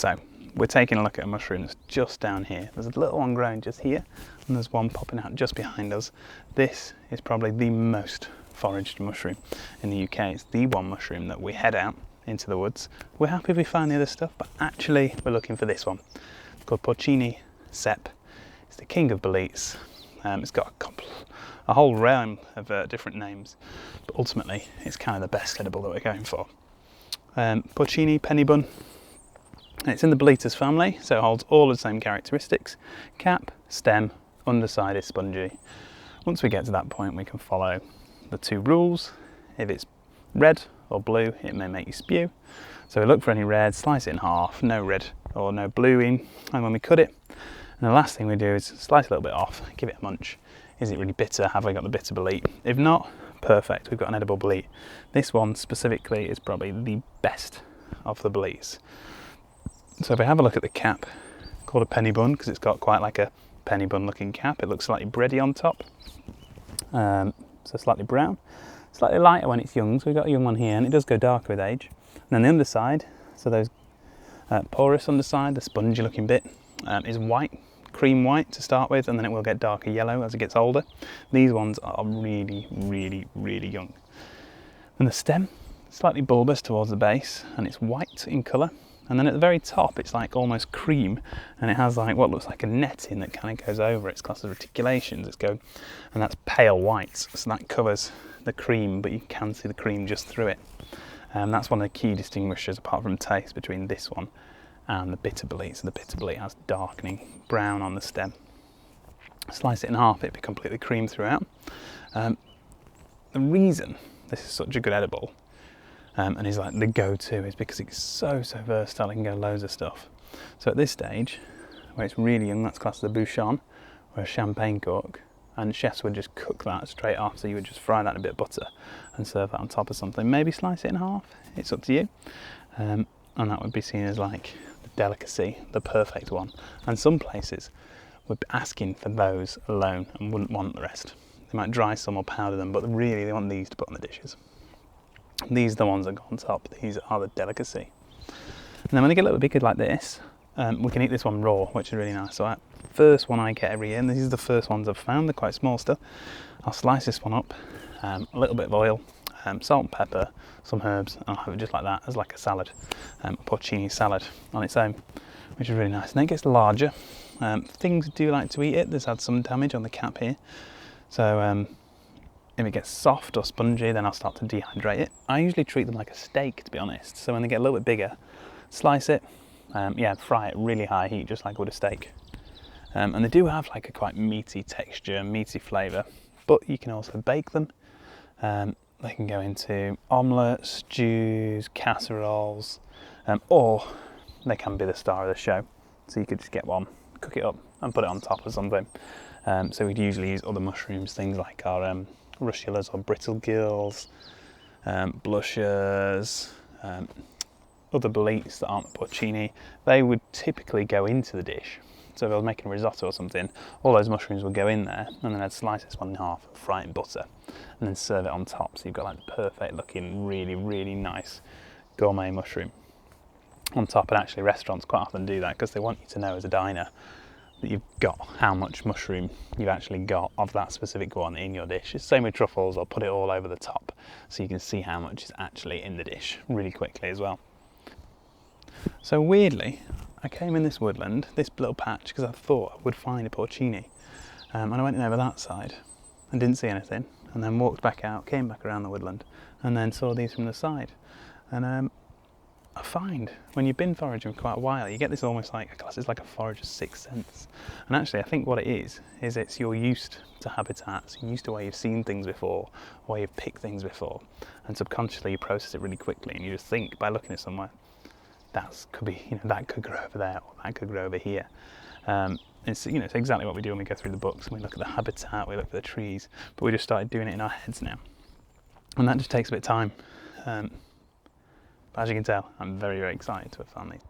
So we're taking a look at a mushroom that's just down here. There's a little one growing just here, and there's one popping out just behind us. This is probably the most foraged mushroom in the UK. It's the one mushroom that we head out into the woods. We're happy if we find the other stuff, but actually we're looking for this one. It's called Porcini Cep. It's the king of boletes. It's got a whole realm of different names, but ultimately it's kind of the best edible that we're going for. Porcini Penny Bun. It's in the Boletus family, so it holds all of the same characteristics. Cap, stem, underside is spongy. Once we get to that point, we can follow the 2 rules. If it's red or blue, it may make you spew. So we look for any red, slice it in half, no red or no blue in, and when we cut it, and the last thing we do is slice a little bit off, give it a munch. Is it really bitter? Have we got the bitter bolete? If not, perfect, we've got an edible bolete. This one specifically is probably the best of the boletes. So if we have a look at the cap, called a penny bun because it's got quite like a penny bun looking cap. It looks slightly bready on top, so slightly brown, slightly lighter when it's young. So we've got a young one here, and it does go darker with age. And then the underside, so those porous underside, the spongy looking bit, is white, cream white to start with, and then it will get darker yellow as it gets older. These ones are really, really, really young. And the stem, slightly bulbous towards the base, and it's white in colour. And then at the very top, it's like almost cream, and it has like what looks like a netting that kind of goes over its class of reticulations. And that's pale white, so that covers the cream, but you can see the cream just through it. That's one of the key distinguishers, apart from taste, between this one and the bitter bolete. So the bitter bolete has darkening brown on the stem. Slice it in half, it'd be completely cream throughout. The reason this is such a good edible, and is like the go-to, is because it's so versatile. It can go loads of stuff. So at this stage, where it's really young, that's classed as a bouchon or a champagne cork, and chefs would just cook that straight off. So you would just fry that in a bit of butter and serve that on top of something. Maybe slice it in half, it's up to you. And that would be seen as like the delicacy, the perfect one. And some places would be asking for those alone and wouldn't want the rest. They might dry some or powder them, but really they want these to put on the dishes. These are the ones that go on top. These are the delicacy. And then when they get a little bit bigger like this, we can eat this one raw, which is really nice. So first one I get every year, and these are the first ones I've found. They're quite small still. I'll slice this one up, a little bit of oil, salt and pepper, some herbs, and I'll have it just like that as like a salad, a porcini salad on its own, which is really nice. And then it gets larger. Things do like to eat it. There's had some damage on the cap here. So if it gets soft or spongy, then I'll start to dehydrate it. I usually treat them like a steak, to be honest. So when they get a little bit bigger, slice it, fry it really high heat, just like I would a steak. And they do have like a quite meaty texture, meaty flavour, but you can also bake them. They can go into omelettes, stews, casseroles, or they can be the star of the show. So you could just get one, cook it up and put it on top of something. So we'd usually use other mushrooms, things like our russulas or brittle gills, blushers, other boletes that aren't the porcini. They would typically go into the dish. So if I was making a risotto or something, all those mushrooms would go in there, and then I'd slice this one in half, fry it in butter, and then serve it on top. So you've got like the perfect looking, really, really nice gourmet mushroom on top. And actually restaurants quite often do that because they want you to know as a diner that you've got how much mushroom you've actually got of that specific one in your dish. It's the same with truffles. I'll put it all over the top so you can see how much is actually in the dish really quickly as well. So weirdly, I came in this woodland, this little patch, because I thought I would find a porcini, and I went in over that side and didn't see anything, and then walked back out, came back around the woodland, and then saw these from the side. And I find when you've been foraging for quite a while, you get this almost like a class, it's like a forager's sixth sense. And actually I think what it is it's you're used to habitats, you're used to where you've seen things before, where you've picked things before, and subconsciously you process it really quickly, and you just think by looking at somewhere, that could be, that could grow over there, or that could grow over here. It's it's exactly what we do when we go through the books, and we look at the habitat, we look at the trees, but we just started doing it in our heads now, and that just takes a bit of time. But as you can tell, I'm very, very excited to have found these.